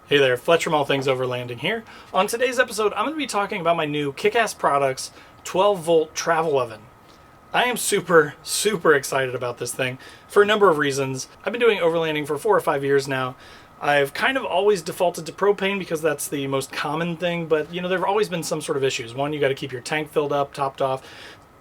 Hey there, Fletch from All Things Overlanding here. On today's episode, I'm going to be talking about my new Kickass Products 12-volt travel oven. I am super excited about this thing for a number of reasons. I've been doing overlanding for 4 or 5 years now. I've kind of always defaulted to propane because that's the most common thing, but you know, there have always been some sort of issues. One, you got to keep your tank filled up, topped off.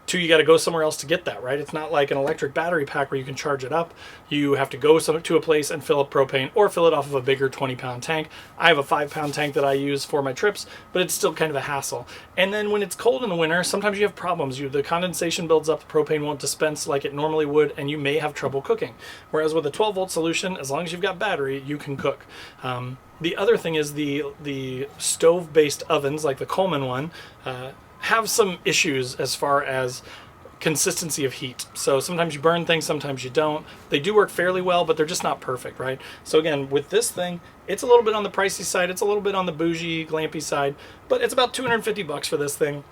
Two, you got to go somewhere else to get that, right? It's not like an electric battery pack where you can charge it up. You have to go to a place and fill up propane or fill it off of a bigger 20-pound tank. I have a 5-pound tank that I use for my trips, but it's still kind of a hassle. And then when it's cold in the winter, sometimes you have problems. The condensation builds up, the propane won't dispense like it normally would, and you may have trouble cooking. Whereas with a 12-volt solution, as long as you've got battery, you can cook. The other thing is the stove-based ovens, like the Coleman one, have some issues as far as consistency of heat. So sometimes you burn things, sometimes you don't. They do work fairly well, but they're just not perfect, right? So again, with this thing, it's a little bit on the pricey side. It's a little bit on the bougie, glampy side, but it's about $250 for this thing.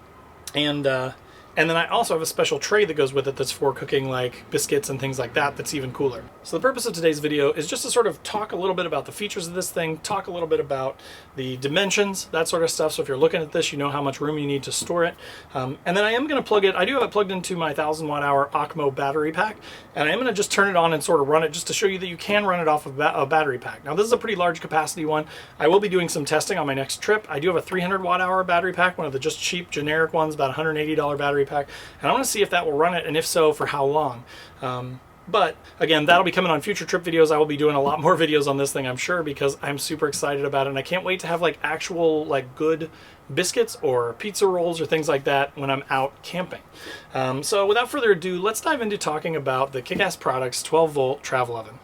And then I also have a special tray that goes with it that's for cooking like biscuits and things like that that's even cooler. So the purpose of today's video is just to sort of talk a little bit about the features of this thing, talk a little bit about the dimensions, that sort of stuff. So if you're looking at this, you know how much room you need to store it. And then I am going to plug it, I do have it plugged into my 1000 watt hour Acmo battery pack, and I am going to just turn it on and sort of run it just to show you that you can run it off of a battery pack. Now this is a pretty large capacity one. I will be doing some testing on my next trip. I do have a 300 watt hour battery pack, one of the just cheap generic ones, about $180 battery pack. And I want to see if that will run it, and if so, for how long. But again, that'll be coming on future trip videos. I will be doing a lot more videos on this thing, I'm sure, because I'm super excited about it, and I can't wait to have like actual like good biscuits or pizza rolls or things like that when I'm out camping. So without further ado, let's dive into talking about the Kickass Products 12-volt travel oven.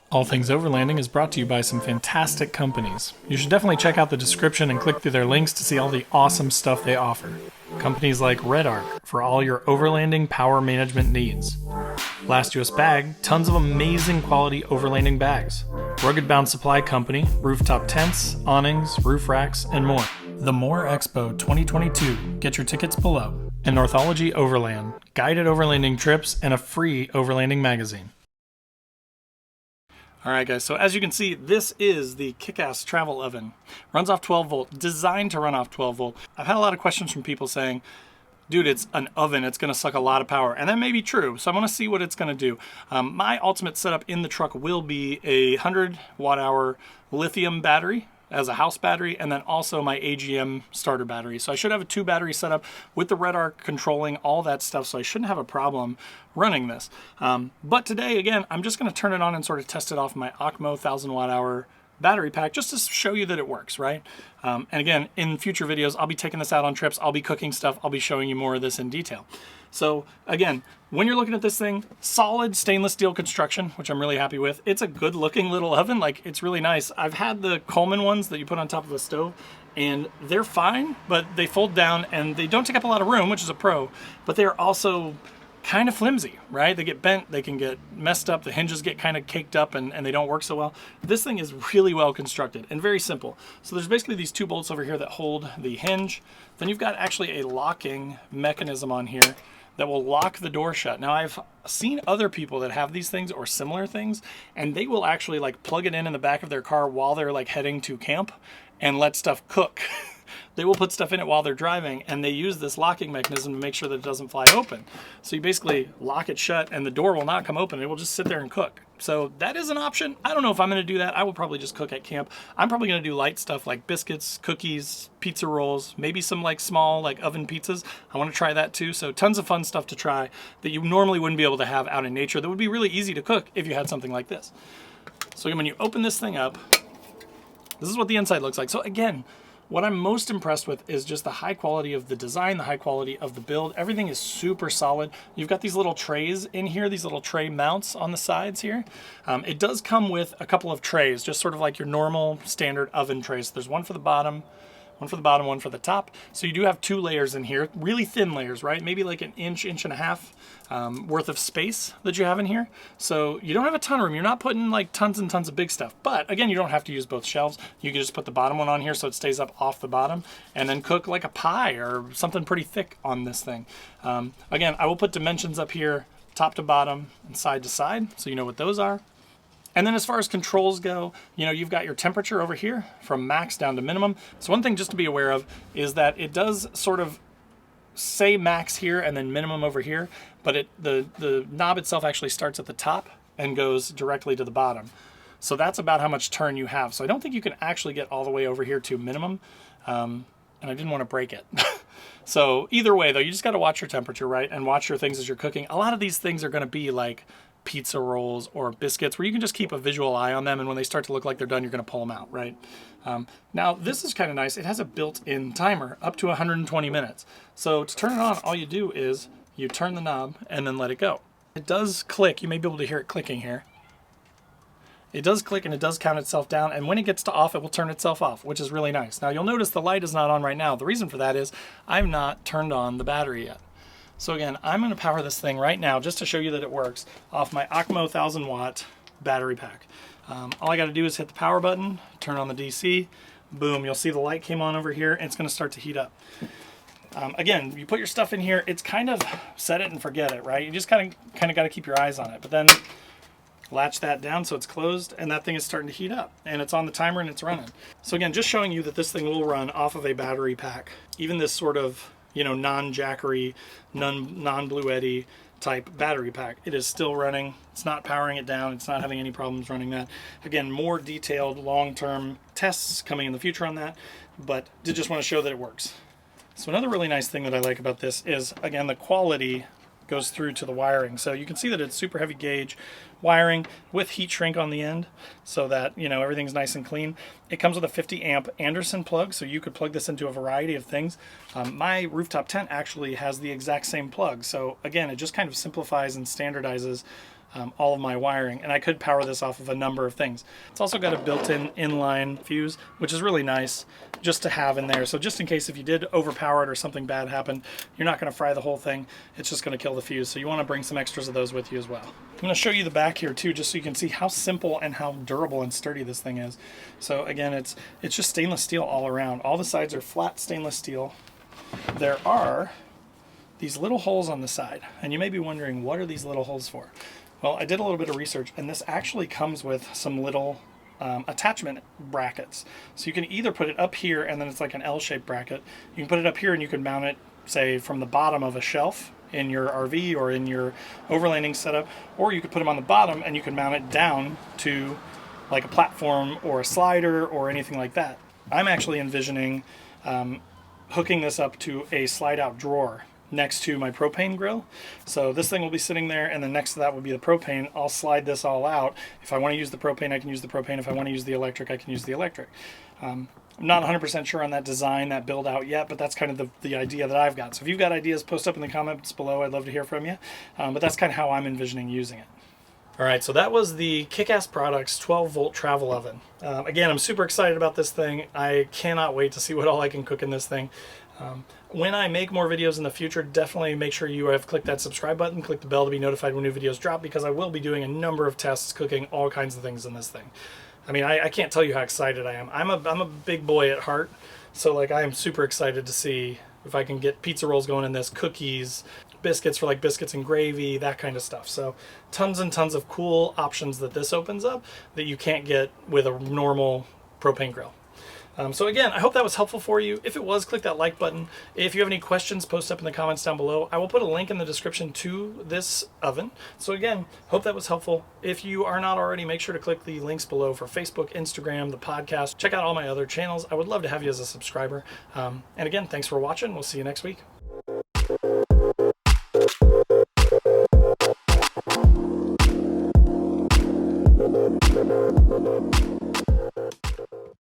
All Things Overlanding is brought to you by some fantastic companies. You should definitely check out the description and click through their links to see all the awesome stuff they offer. Companies like Red Arc for all your overlanding power management needs. Last US Bag, tons of amazing quality overlanding bags. Rugged Bound Supply Company, rooftop tents, awnings, roof racks, and more. The More Expo 2022, get your tickets below. And Northology Overland, guided overlanding trips and a free overlanding magazine. Alright guys, so as you can see, this is the Kickass travel oven. Runs off 12 volt, designed to run off 12 volt. I've had a lot of questions from people saying, dude, it's an oven, it's going to suck a lot of power. And that may be true, so I want to see what it's going to do. My ultimate setup in the truck will be a 100 watt hour lithium battery as a house battery, and then also my AGM starter battery. So I should have a 2 battery setup with the Red Arc controlling all that stuff, so I shouldn't have a problem running this. But today, again, I'm just going to turn it on and sort of test it off my Acmo 1000 watt hour battery pack just to show you that it works, right? And again, in future videos, I'll be taking this out on trips, I'll be cooking stuff, I'll be showing you more of this in detail. So again, when you're looking at this thing, solid stainless steel construction, which I'm really happy with. It's a good looking little oven, like it's really nice. I've had the Coleman ones that you put on top of a stove, and they're fine, but they fold down and they don't take up a lot of room, which is a pro, but they're also kind of flimsy, right? They get bent, they can get messed up, the hinges get kind of caked up and they don't work so well. This thing is really well constructed and very simple. So there's basically these 2 bolts over here that hold the hinge. Then you've got actually a locking mechanism on here that will lock the door shut. Now I've seen other people that have these things or similar things, and they will actually like plug it in the back of their car while they're like heading to camp and let stuff cook. They will put stuff in it while they're driving, and they use this locking mechanism to make sure that it doesn't fly open. So you basically lock it shut and the door will not come open. It will just sit there and cook. So that is an option. I don't know if I'm going to do that. I will probably just cook at camp. I'm probably going to do light stuff like biscuits, cookies, pizza rolls, maybe some like small like oven pizzas. I want to try that too. So tons of fun stuff to try that you normally wouldn't be able to have out in nature that would be really easy to cook if you had something like this. So again, when you open this thing up, this is what the inside looks like. So again, what I'm most impressed with is just the high quality of the design, the high quality of the build. Everything is super solid. You've got these little trays in here, these little tray mounts on the sides here. It does come with a couple of trays, just sort of like your normal standard oven trays. There's one for the bottom, one for the bottom, one for the top. So you do have 2 layers in here, really thin layers, right? Maybe like an inch and a half worth of space that you have in here. So you don't have a ton of room. You're not putting like tons and tons of big stuff. But again, you don't have to use both shelves. You can just put the bottom one on here so it stays up off the bottom, and then cook like a pie or something pretty thick on this thing. Again, I will put dimensions up here top to bottom and side to side, so you know what those are. And then as far as controls go, you've got your temperature over here from max down to minimum. So one thing just to be aware of is that it does sort of say max here and then minimum over here, but the knob itself actually starts at the top and goes directly to the bottom. So that's about how much turn you have. So I don't think you can actually get all the way over here to minimum, and I didn't want to break it. So either way though, you just got to watch your temperature, right? And watch your things as you're cooking. A lot of these things are going to be like pizza rolls or biscuits where you can just keep a visual eye on them, and when they start to look like they're done, you're going to pull them out, right? Now this is kind of nice. It has a built-in timer up to 120 minutes. So to turn it on, all you do is you turn the knob and then let it go. It does click. You may be able to hear it clicking here. It does click and it does count itself down, and when it gets to off, it will turn itself off, which is really nice. Now you'll notice the light is not on right now. The reason for that is I've not turned on the battery yet. So again, I'm going to power this thing right now just to show you that it works off my Acmo 1000 watt battery pack. All I got to do is hit the power button, turn on the DC, boom, you'll see the light came on over here, and it's going to start to heat up. Again, you put your stuff in here, it's kind of set it and forget it, right? You just kind of got to keep your eyes on it, but then latch that down so it's closed, and that thing is starting to heat up, and it's on the timer and it's running. So again, just showing you that this thing will run off of a battery pack. Even this sort of non-jackery, non-Bluetti type battery pack, it is still running. It's not powering it down. It's not having any problems running that. Again, more detailed long-term tests coming in the future on that, but did just want to show that it works. So another really nice thing that I like about this is, again, the quality goes through to the wiring. So you can see that it's super heavy gauge wiring with heat shrink on the end, so that everything's nice and clean. It comes with a 50 amp Anderson plug, so you could plug this into a variety of things. My rooftop tent actually has the exact same plug, so again, it just kind of simplifies and standardizes all of my wiring, and I could power this off of a number of things. It's also got a built-in inline fuse, which is really nice just to have in there. So just in case if you did overpower it or something bad happened, you're not going to fry the whole thing. It's just going to kill the fuse. So you want to bring some extras of those with you as well. I'm going to show you the back here too, just so you can see how simple and how durable and sturdy this thing is. So again, it's just stainless steel all around. All the sides are flat stainless steel. There are these little holes on the side, and you may be wondering, what are these little holes for? Well, I did a little bit of research, and this actually comes with some little attachment brackets. So you can either put it up here, and then it's like an L-shaped bracket. You can put it up here, and you can mount it, say, from the bottom of a shelf in your RV or in your overlanding setup, or you could put them on the bottom, and you can mount it down to like a platform or a slider or anything like that. I'm actually envisioning hooking this up to a slide-out drawer next to my propane grill. So this thing will be sitting there, and then next to that will be the propane. I'll slide this all out. If I want to use the propane, I can use the propane. If I want to use the electric, I can use the electric. I'm not 100% sure on that design, that build out yet, but that's kind of the idea that I've got. So if you've got ideas, post up in the comments below. I'd love to hear from you. But that's kind of how I'm envisioning using it. All right, so that was the Kickass Products 12-volt travel oven. Again, I'm super excited about this thing. I cannot wait to see what all I can cook in this thing. When I make more videos in the future, definitely make sure you have clicked that subscribe button, click the bell to be notified when new videos drop, because I will be doing a number of tests cooking all kinds of things in this thing. I mean, I can't tell you how excited I am. I'm a big boy at heart, so like I am super excited to see if I can get pizza rolls going in this, cookies, biscuits for like biscuits and gravy, that kind of stuff. So tons and tons of cool options that this opens up that you can't get with a normal propane grill. So again, I hope that was helpful for you. If it was, click that like button. If you have any questions, post up in the comments down below. I will put a link in the description to this oven. So again, hope that was helpful. If you are not already, make sure to click the links below for Facebook, Instagram, the podcast. Check out all my other channels. I would love to have you as a subscriber. And again, thanks for watching. We'll see you next week.